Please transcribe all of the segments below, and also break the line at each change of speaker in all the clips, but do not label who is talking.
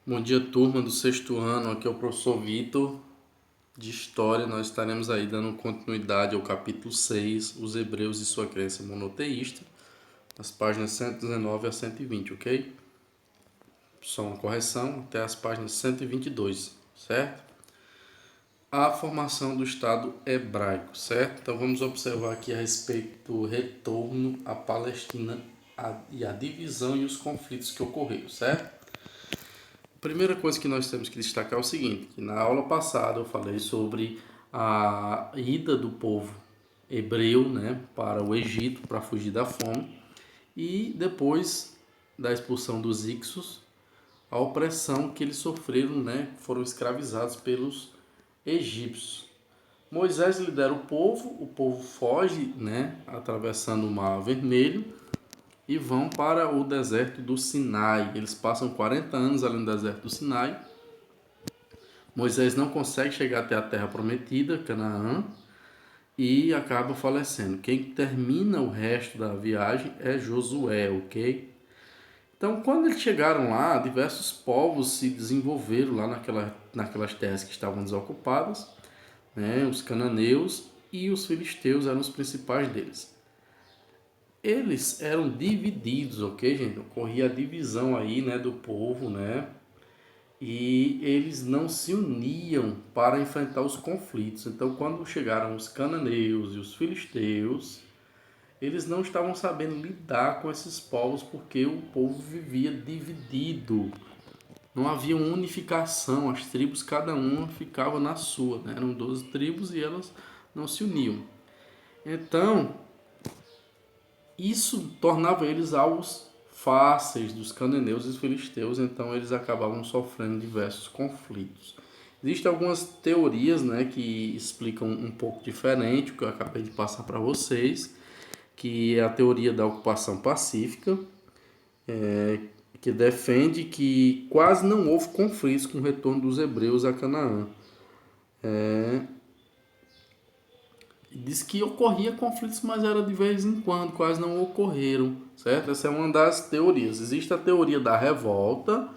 Bom dia, turma do sexto ano. Aqui é o professor Vitor, de História. Nós estaremos aí dando continuidade ao capítulo 6, Os Hebreus e sua crença monoteísta, as páginas 119 a 120, ok? Só uma correção, até as páginas 122, certo? A formação do Estado hebraico, certo? Então vamos observar aqui a respeito do retorno à Palestina e a divisão e os conflitos que ocorreram, certo? A primeira coisa que nós temos que destacar é o seguinte, que na aula passada eu falei sobre a ida do povo hebreu, né, para o Egito para fugir da fome e depois da expulsão dos Ixos, a opressão que eles sofreram, né, foram escravizados pelos egípcios. Moisés lidera o povo foge, né, atravessando o Mar Vermelho e vão para o deserto do Sinai. Eles passam 40 anos ali no deserto do Sinai. Moisés não consegue chegar até a terra prometida, Canaã, e acaba falecendo. Quem termina o resto da viagem é Josué, ok? Então, quando eles chegaram lá, diversos povos se desenvolveram lá naquelas terras que estavam desocupadas, né? Os cananeus e os filisteus eram os principais deles. Eles eram divididos, ok, gente? Ocorria a divisão aí, né, do povo, né? E eles não se uniam para enfrentar os conflitos. Então, quando chegaram os cananeus e os filisteus, eles não estavam sabendo lidar com esses povos porque o povo vivia dividido. Não havia unificação, as tribos cada uma ficava na sua, né? Eram 12 tribos e elas não se uniam. Então, isso tornava eles alvos fáceis dos cananeus e filisteus, então eles acabavam sofrendo diversos conflitos. Existem algumas teorias, né, que explicam um pouco diferente o que eu acabei de passar para vocês, que é a teoria da ocupação pacífica, que defende que quase não houve conflitos com o retorno dos hebreus a Canaã. Diz que ocorria conflitos, mas era de vez em quando, quase não ocorreram, certo? Essa é uma das teorias. Existe a teoria da revolta,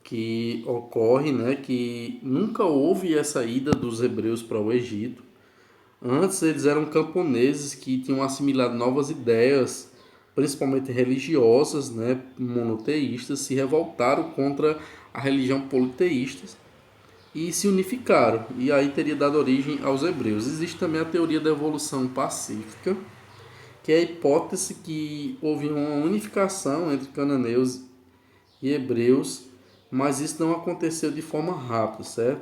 que ocorre, né, que nunca houve essa ida dos hebreus para o Egito. Antes eles eram camponeses que tinham assimilado novas ideias, principalmente religiosas, né, monoteístas, se revoltaram contra a religião politeísta e se unificaram, e aí teria dado origem aos hebreus. Existe também a teoria da evolução pacífica, que é a hipótese que houve uma unificação entre cananeus e hebreus, mas isso não aconteceu de forma rápida, certo?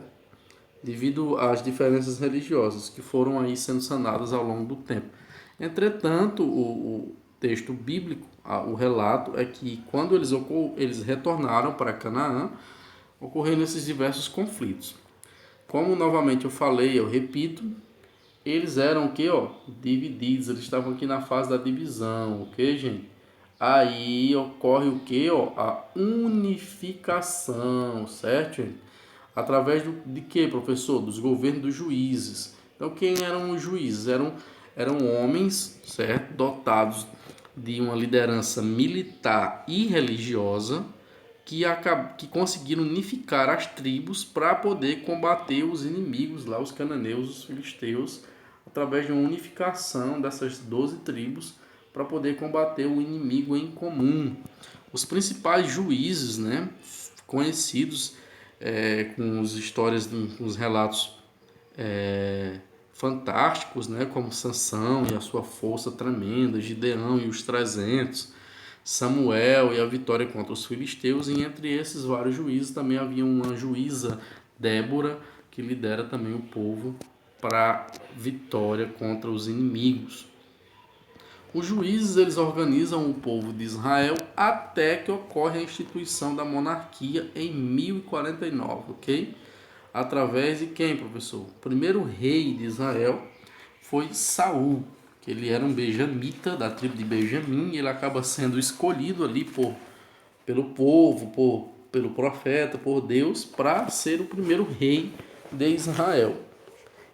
Devido às diferenças religiosas que foram aí sendo sanadas ao longo do tempo. Entretanto, o texto bíblico, o relato é que quando eles retornaram para Canaã, ocorreram esses diversos conflitos. Como novamente eu falei, eu repito, eles eram o que, ó, divididos, eles estavam aqui na fase da divisão, ok, gente? Aí ocorre o que, ó, a unificação, certo, gente? Através de que, professor? Dos governos dos juízes. Então, quem eram os juízes? Eram homens, certo? Dotados de uma liderança militar e religiosa, que conseguiram unificar as tribos para poder combater os inimigos lá, os cananeus, os filisteus, através de uma unificação dessas 12 tribos para poder combater o inimigo em comum. Os principais juízes, né, conhecidos com as histórias, com os relatos fantásticos, né, como Sansão e a sua força tremenda, Gideão e os 300, Samuel e a vitória contra os filisteus, e entre esses vários juízes também havia uma juíza, Débora, que lidera também o povo para vitória contra os inimigos. Os juízes eles organizam o povo de Israel até que ocorre a instituição da monarquia em 1049, ok? Através de quem, professor? O primeiro rei de Israel foi Saul, que ele era um benjamita da tribo de Benjamim, e ele acaba sendo escolhido ali pelo povo, pelo profeta, por Deus, para ser o primeiro rei de Israel.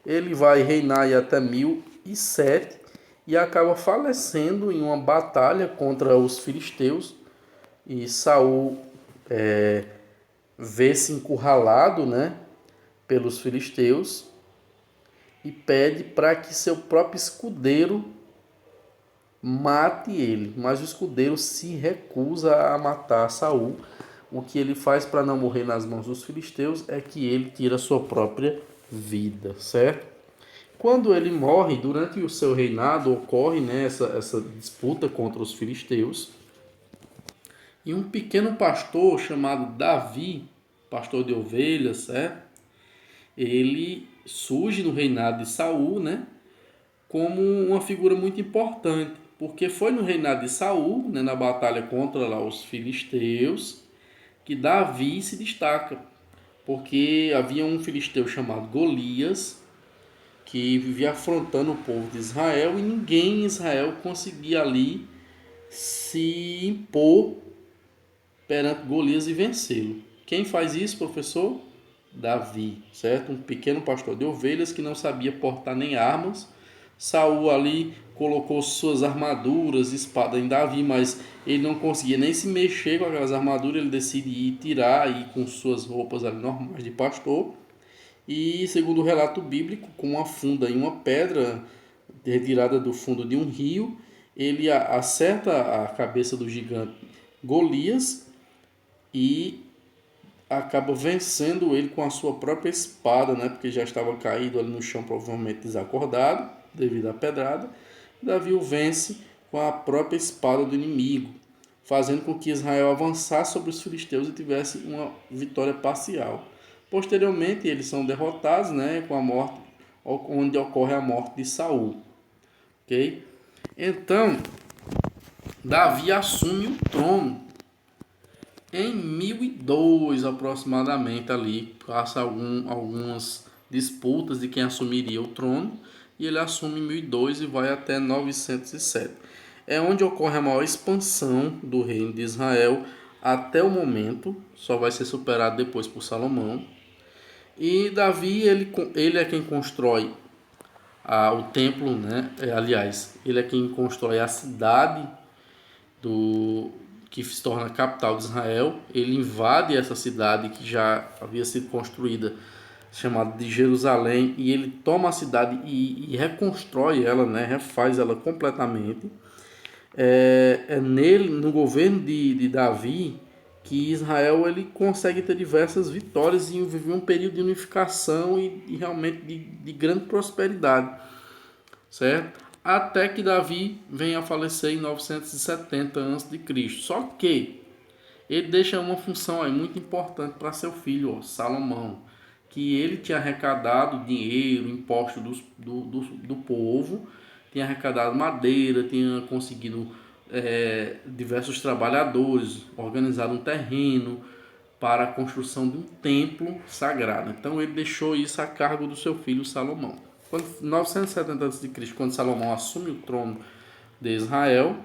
Ele vai reinar aí até 1007 e acaba falecendo em uma batalha contra os filisteus, e Saul vê-se encurralado, né, pelos filisteus e pede para que seu próprio escudeiro mate ele, mas o escudeiro se recusa a matar Saul. O que ele faz para não morrer nas mãos dos filisteus é que ele tira sua própria vida, certo? Quando ele morre, durante o seu reinado, ocorre, né, essa disputa contra os filisteus. E um pequeno pastor chamado Davi, pastor de ovelhas, certo? Ele surge no reinado de Saul, né, como uma figura muito importante, porque foi no reinado de Saul, né, na batalha contra lá os filisteus, que Davi se destaca, porque havia um filisteu chamado Golias, que vivia afrontando o povo de Israel e ninguém em Israel conseguia ali se impor perante Golias e vencê-lo. Quem faz isso, professor? Davi, certo? Um pequeno pastor de ovelhas que não sabia portar nem armas. Saul ali colocou suas armaduras, espada em Davi, mas ele não conseguia nem se mexer com aquelas armaduras. Ele decide ir tirar aí com suas roupas ali normais de pastor. E segundo o relato bíblico, com uma funda em uma pedra retirada do fundo de um rio, ele acerta a cabeça do gigante Golias e acaba vencendo ele com a sua própria espada, né? Porque já estava caído ali no chão, provavelmente desacordado, devido à pedrada. Davi o vence com a própria espada do inimigo, fazendo com que Israel avançasse sobre os filisteus e tivesse uma vitória parcial. Posteriormente, eles são derrotados, né? Com a morte, onde ocorre a morte de Saul, ok? Então, Davi assume o trono em 1002 aproximadamente ali, passa algumas disputas de quem assumiria o trono e ele assume em 1002 e vai até 907. É onde ocorre a maior expansão do reino de Israel até o momento, só vai ser superado depois por Salomão. E Davi, ele é quem constrói o templo, né? Aliás, ele é quem constrói a cidade do que se torna a capital de Israel. Ele invade essa cidade que já havia sido construída, chamada de Jerusalém, e ele toma a cidade e reconstrói ela, né? Refaz ela completamente. Nele, no governo de Davi, que Israel ele consegue ter diversas vitórias e viver um período de unificação e realmente de grande prosperidade, certo? Até que Davi venha a falecer em 970 a.C. Só que ele deixa uma função aí muito importante para seu filho, Salomão, que ele tinha arrecadado dinheiro, impostos do povo, tinha arrecadado madeira, tinha conseguido diversos trabalhadores, organizado um terreno para a construção de um templo sagrado. Então ele deixou isso a cargo do seu filho Salomão. Quando 970 a.C., quando Salomão assume o trono de Israel,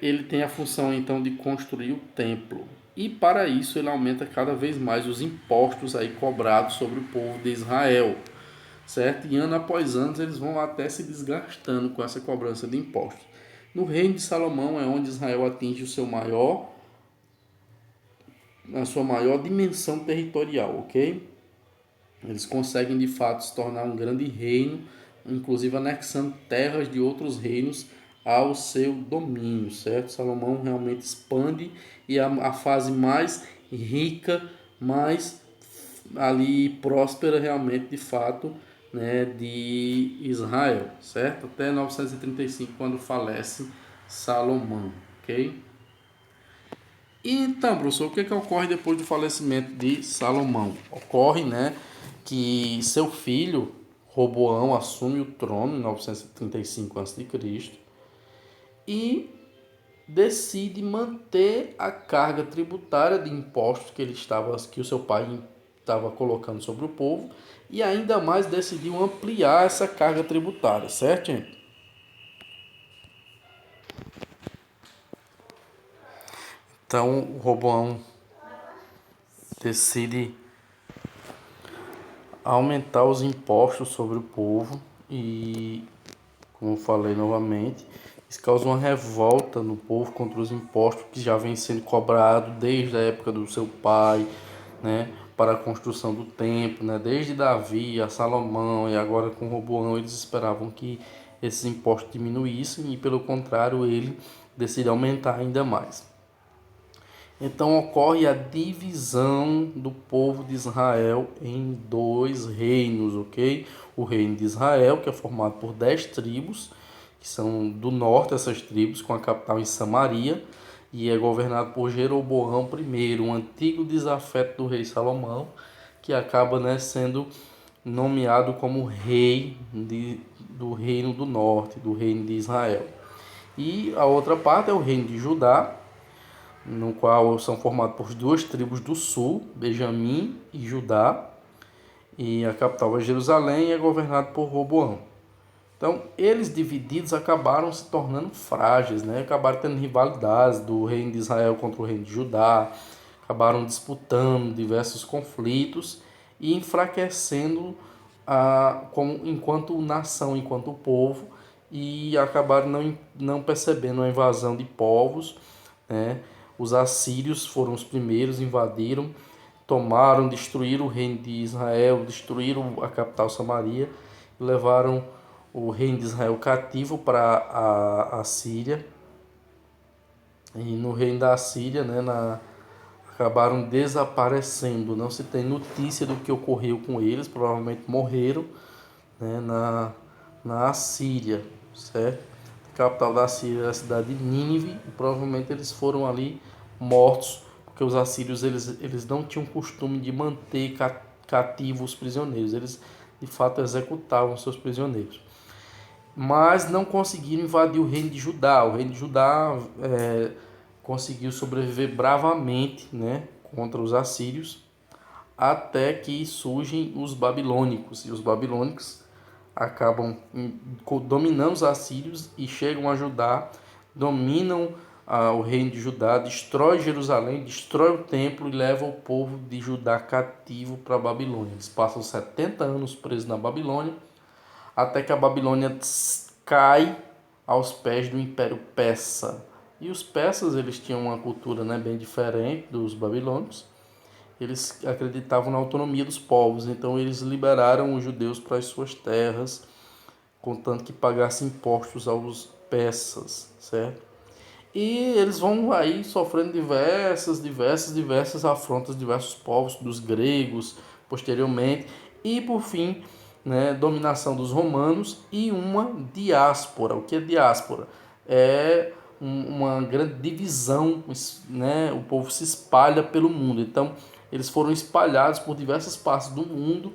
ele tem a função então de construir o templo. E para isso ele aumenta cada vez mais os impostos aí cobrados sobre o povo de Israel, certo? E ano após ano eles vão até se desgastando com essa cobrança de impostos. No reino de Salomão é onde Israel atinge a sua maior dimensão territorial, ok? Eles conseguem de fato se tornar um grande reino, inclusive anexando terras de outros reinos ao seu domínio, certo? Salomão realmente expande e a fase mais rica, mais ali próspera realmente de fato, né, de Israel, certo? Até 935 quando falece Salomão, ok? E então, professor, o que ocorre depois do falecimento de Salomão? Ocorre, né, que seu filho Roboão assume o trono em 935 a.C. e decide manter a carga tributária de impostos que o seu pai estava colocando sobre o povo e ainda mais decidiu ampliar essa carga tributária, certo, gente? Então, o Roboão decide aumentar os impostos sobre o povo e, como eu falei novamente, Isso causa uma revolta no povo contra os impostos que já vem sendo cobrado desde a época do seu pai, né, para a construção do templo, né, desde Davi a Salomão e agora com Roboão. Eles esperavam que esses impostos diminuíssem e, pelo contrário, ele decide aumentar ainda mais. Então ocorre a divisão do povo de Israel em dois reinos, ok? O reino de Israel, que é formado por 10 tribos, que são do norte, essas tribos, com a capital em Samaria, e é governado por Jeroboão I, um antigo desafeto do rei Salomão, que acaba, né, sendo nomeado como rei do reino do norte, do reino de Israel. E a outra parte é o reino de Judá, no qual são formados por duas tribos do sul, Benjamim e Judá, e a capital é Jerusalém e é governado por Roboão. Então, eles divididos acabaram se tornando frágeis, né? Acabaram tendo rivalidades do reino de Israel contra o reino de Judá, acabaram disputando diversos conflitos e enfraquecendo enquanto nação, enquanto povo, e acabaram não percebendo a invasão de povos, né? Os assírios foram os primeiros, invadiram, tomaram, destruíram o reino de Israel, destruíram a capital Samaria, levaram o reino de Israel cativo para a Síria. E no reino da Síria, né, acabaram desaparecendo. Não se tem notícia do que ocorreu com eles, provavelmente morreram, né, na Assíria, certo? A capital da Síria é a cidade de Nínive, e provavelmente eles foram ali mortos, porque os assírios eles não tinham costume de manter cativos os prisioneiros, eles de fato executavam seus prisioneiros. Mas não conseguiram invadir o reino de Judá. O reino de Judá conseguiu sobreviver bravamente, né, contra os assírios, até que surgem os babilônicos. E os babilônicos acabam dominando os assírios e chegam a Judá, dominam o reino de Judá, destrói Jerusalém, destrói o templo e leva o povo de Judá cativo para a Babilônia. Eles passam 70 anos presos na Babilônia, até que a Babilônia cai aos pés do Império Persa. E os persas, eles tinham uma cultura, né, bem diferente dos babilônicos. Eles acreditavam na autonomia dos povos, então eles liberaram os judeus para as suas terras, contanto que pagassem impostos aos persas, certo? E eles vão aí sofrendo diversas afrontas de diversos povos, dos gregos, posteriormente, e por fim, né, dominação dos romanos e uma diáspora. O que é diáspora? É uma grande divisão, né? O povo se espalha pelo mundo. Então, eles foram espalhados por diversas partes do mundo,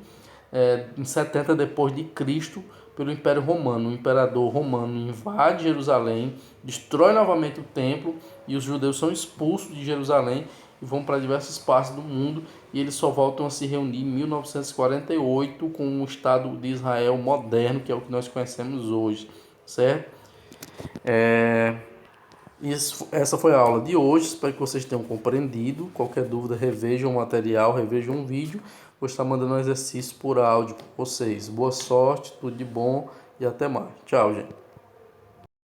em 70 depois de Cristo, pelo Império Romano. O imperador romano invade Jerusalém, destrói novamente o templo e os judeus são expulsos de Jerusalém e vão para diversas partes do mundo, e eles só voltam a se reunir em 1948 com o Estado de Israel moderno, que é o que nós conhecemos hoje, certo? Essa foi a aula de hoje, espero que vocês tenham compreendido. Qualquer dúvida, revejam o material, revejam o vídeo. Vou estar mandando um exercício por áudio para vocês. Boa sorte, tudo de bom e até mais. Tchau, gente.